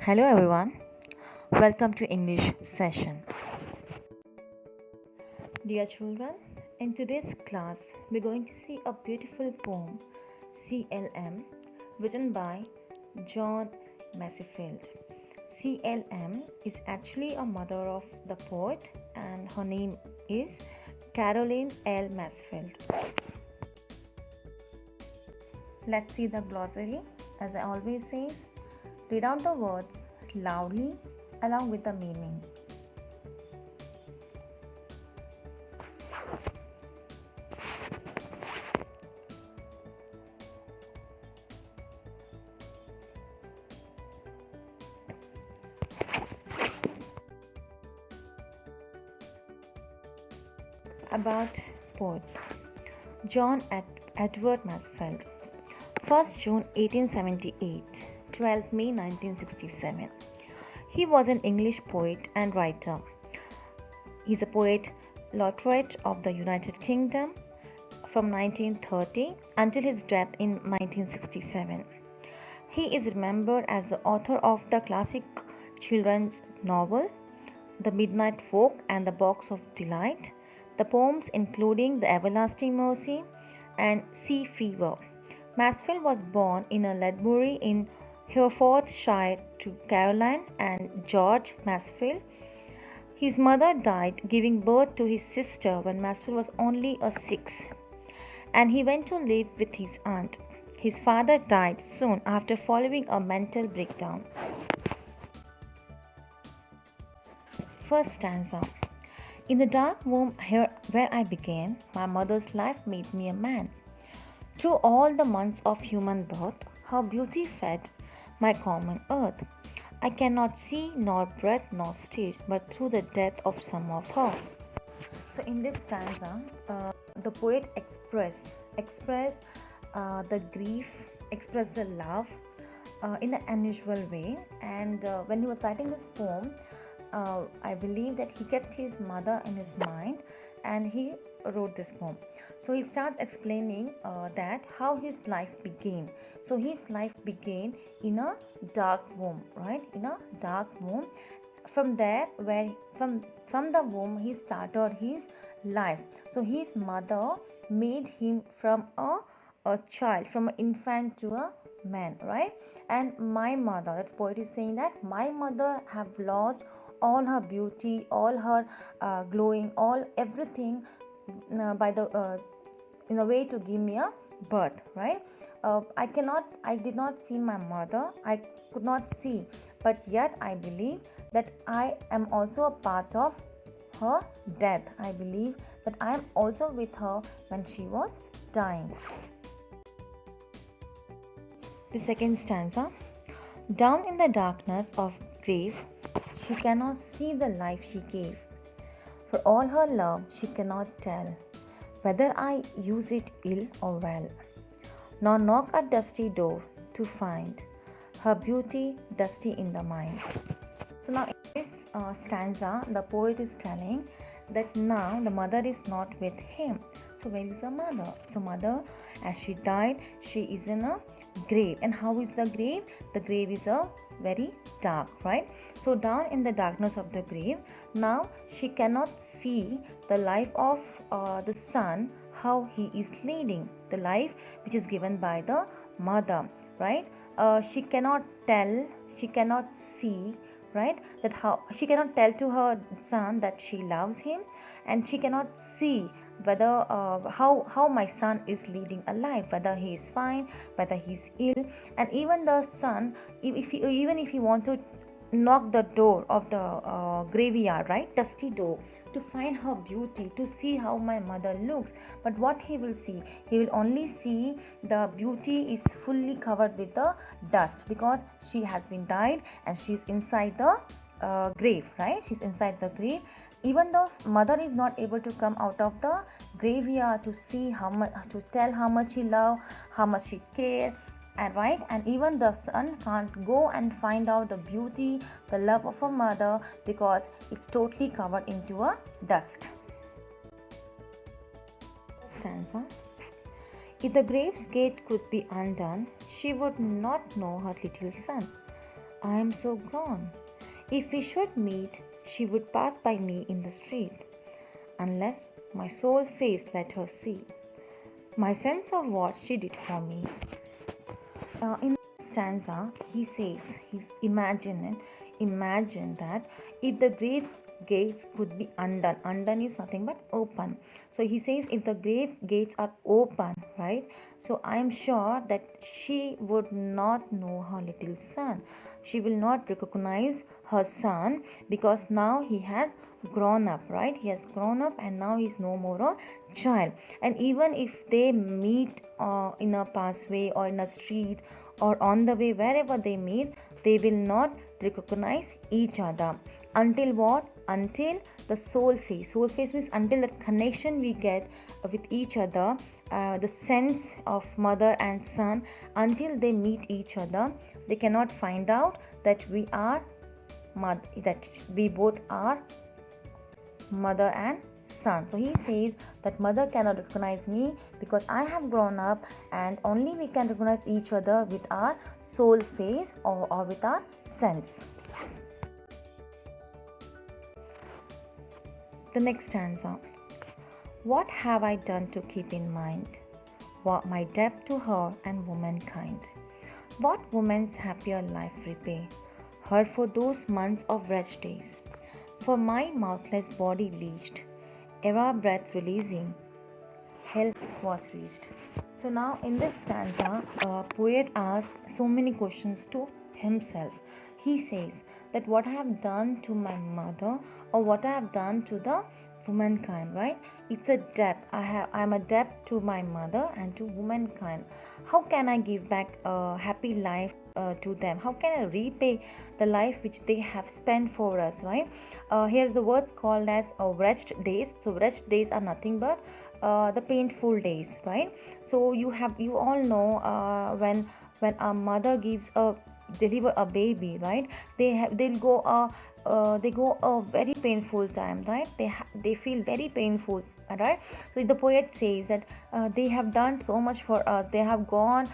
Hello everyone, welcome to English session. Dear children, in today's class we're going to see a beautiful poem CLM written by John Masefield. CLM is actually a mother of the poet and her name is Caroline L. Masefield. Let's see the glossary. As I always say, read out the words loudly along with the meaning. About poet John Edward Masefield. 1st June 1878, 12th May 1967. He was an English poet and writer. He's a poet laureate of the United Kingdom from 1930 until his death in 1967. He is remembered as the author of the classic children's novel The Midnight Folk and The Box of Delight, the poems including The Everlasting Mercy and Sea Fever. Masefield was born in a Ledbury in Herefordshire to Caroline and George Masefield. His mother died giving birth to his sister when Masefield was only a 6, and he went to live with his aunt. His father died soon after following a mental breakdown. First stanza. In the dark womb here where I began, my mother's life made me a man. Through all the months of human birth, her beauty fed my common earth. I cannot see nor breathe nor stage, but through the death of some of her. So in this stanza, the poet express the grief, express the love in an unusual way. And when he was writing this poem, I believe that he kept his mother in his mind and he wrote this poem. So he starts explaining that how his life began. So his life began in a dark womb, right? In a dark womb. From there, from the womb, he started his life. So his mother made him from a child, from an infant to a man, right? And my mother, that poet is saying that my mother have lost all her beauty, all her glowing, all everything by the in a way to give me a birth, right? I did not see my mother, I could not see, but yet I believe that I am also a part of her death. I believe that I am also with her when she was dying. The second stanza. Down in the darkness of grave, she cannot see the life she gave. For all her love, she cannot tell whether I use it ill or well, nor knock at dusty door to find her beauty dusty in the mind. So now in this stanza, the poet is telling that now the mother is not with him. So where is the mother? So mother, as she died, she is in a grave. And how is the grave? The grave is a very dark, right? So down in the darkness of the grave, now she cannot see the life of the son, how he is leading the life which is given by the mother, right? She cannot tell, she cannot see, right, that how she cannot tell to her son that she loves him, and she cannot see whether how my son is leading a life, whether he is fine, whether he is ill. And even the son, even if he want to knock the door of the graveyard, right, dusty door, to find her beauty, to see how my mother looks, but what he will see, he will only see the beauty is fully covered with the dust, because she has been died and she's inside the grave, right? She's inside the grave. Even the mother is not able to come out of the graveyard to see how much, to tell how much she loves, how much she cares, and right, and even the son can't go and find out the beauty, the love of a mother, because it's totally covered into a dust. Stanza. If the grave's gate could be undone, she would not know her little son. I am so gone. If we should meet, she would pass by me in the street, unless my soul face let her see my sense of what she did for me. In stanza, he says, imagine that if the grave gates could be undone is nothing but open. So he says, if the grave gates are open, right? So I am sure that she would not know her little son. She will not recognize her son because now he has grown up, right? He has grown up and now he's no more a child. And even if they meet in a pathway or in a street or on the way, wherever they meet, they will not recognize each other until what? Until the soul face means until the connection we get with each other, the sense of mother and son, until they meet each other, they cannot find out that we are that we both are mother and son. So he says that mother cannot recognize me because I have grown up, and only we can recognize each other with our soul face or with our sense. The next stanza. What have I done to keep in mind what my debt to her and womankind? What woman's happier life repay her for those months of wretched days? For my mouthless body leached, era breath releasing, hell was reached. So now in this stanza, poet asks so many questions to himself. He says that what I have done to my mother or what I have done to the womankind, right? It's a debt. I'm a debt to my mother and to womankind. How can I give back a happy life to them? How can I repay the life which they have spent for us, right? Here the words called as wretched days. So wretched days are nothing but the painful days, right? So you all know when a mother deliver a baby, right? They go a very painful time, right? They feel very painful, right? So the poet says that they have done so much for us. They have gone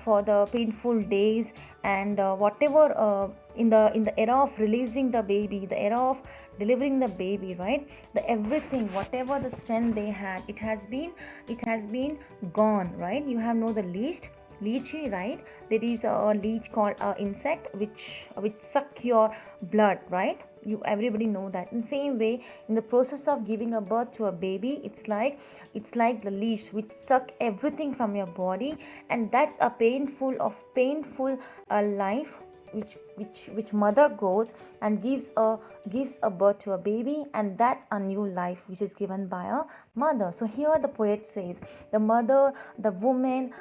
for the painful days, and whatever in the era of releasing the baby, the era of delivering the baby, right? The everything, whatever the strength they had, it has been gone, right? You have know the leechy, right? There is a leech called insect which suck your blood, right? You everybody know that. In the same way, in the process of giving a birth to a baby, it's like the leech which suck everything from your body, and that's a painful life which mother goes and gives a birth to a baby, and that's a new life which is given by a mother. So here the poet says the mother, the woman,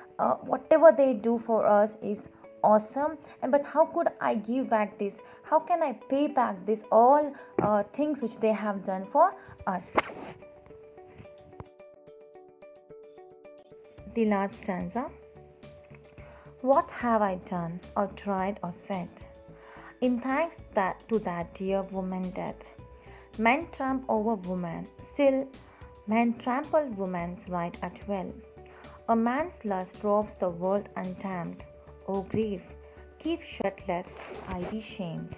whatever they do for us is awesome, and but how could I give back this? How can I pay back this all things which they have done for us? The last stanza. What have I done or tried or said in thanks to that dear woman dead? Men tramp over woman, still men trample woman's right at will. A man's lust robs the world untamed. O grief, keep shut lest I be shamed.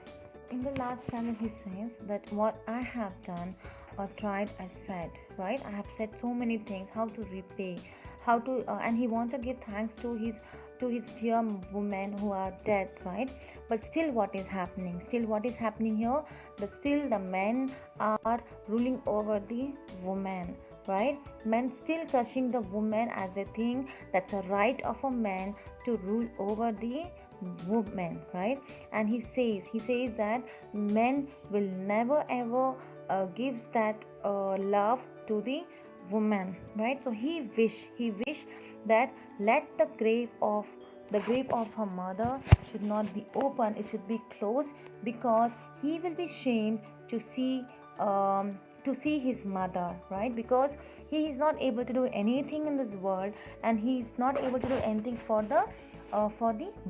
In the last stanza he says that what I have done or tried I said, right? I have said so many things, how to repay, how to and he wants to give thanks to his dear women who are dead, right? But still what is happening here, still the men are ruling over the woman, right? Men still crushing the woman as they think that's a right of a man to rule over the woman, right? And he says that men will never ever gives that love to the woman, right? So he wish that let the grave of her mother should not be open, it should be closed, because he will be shamed to see his mother, right? Because he is not able to do anything in this world, and he is not able to do anything for the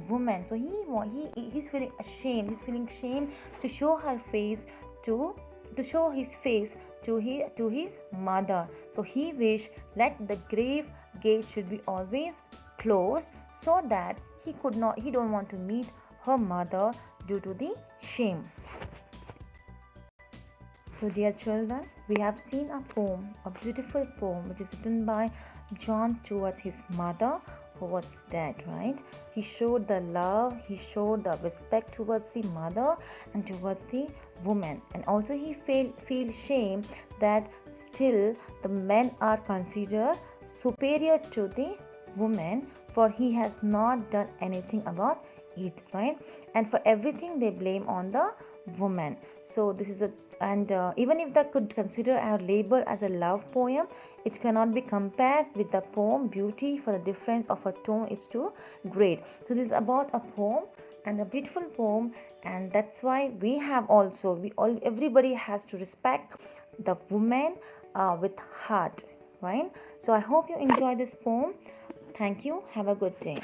woman. So he's feeling ashamed. He's feeling shame to show her face to show his face to his mother. So he wish let the grave gate should be always closed, so that he don't want to meet her mother due to the shame. So, dear children, we have seen a poem, a beautiful poem, which is written by John towards his mother who was dead, right? He showed the love, he showed the respect towards the mother and towards the woman. And also, he feels shame that still the men are considered superior to the woman, for he has not done anything about it, right? And for everything they blame on the woman. So this is a, and even if that could consider our labor as a love poem, it cannot be compared with the poem Beauty, for the difference of a tone is too great. So this is about a poem and a beautiful poem, and that's why we have also, we all, everybody has to respect the woman with heart, right? So I hope you enjoy this poem. Thank you. Have a good day.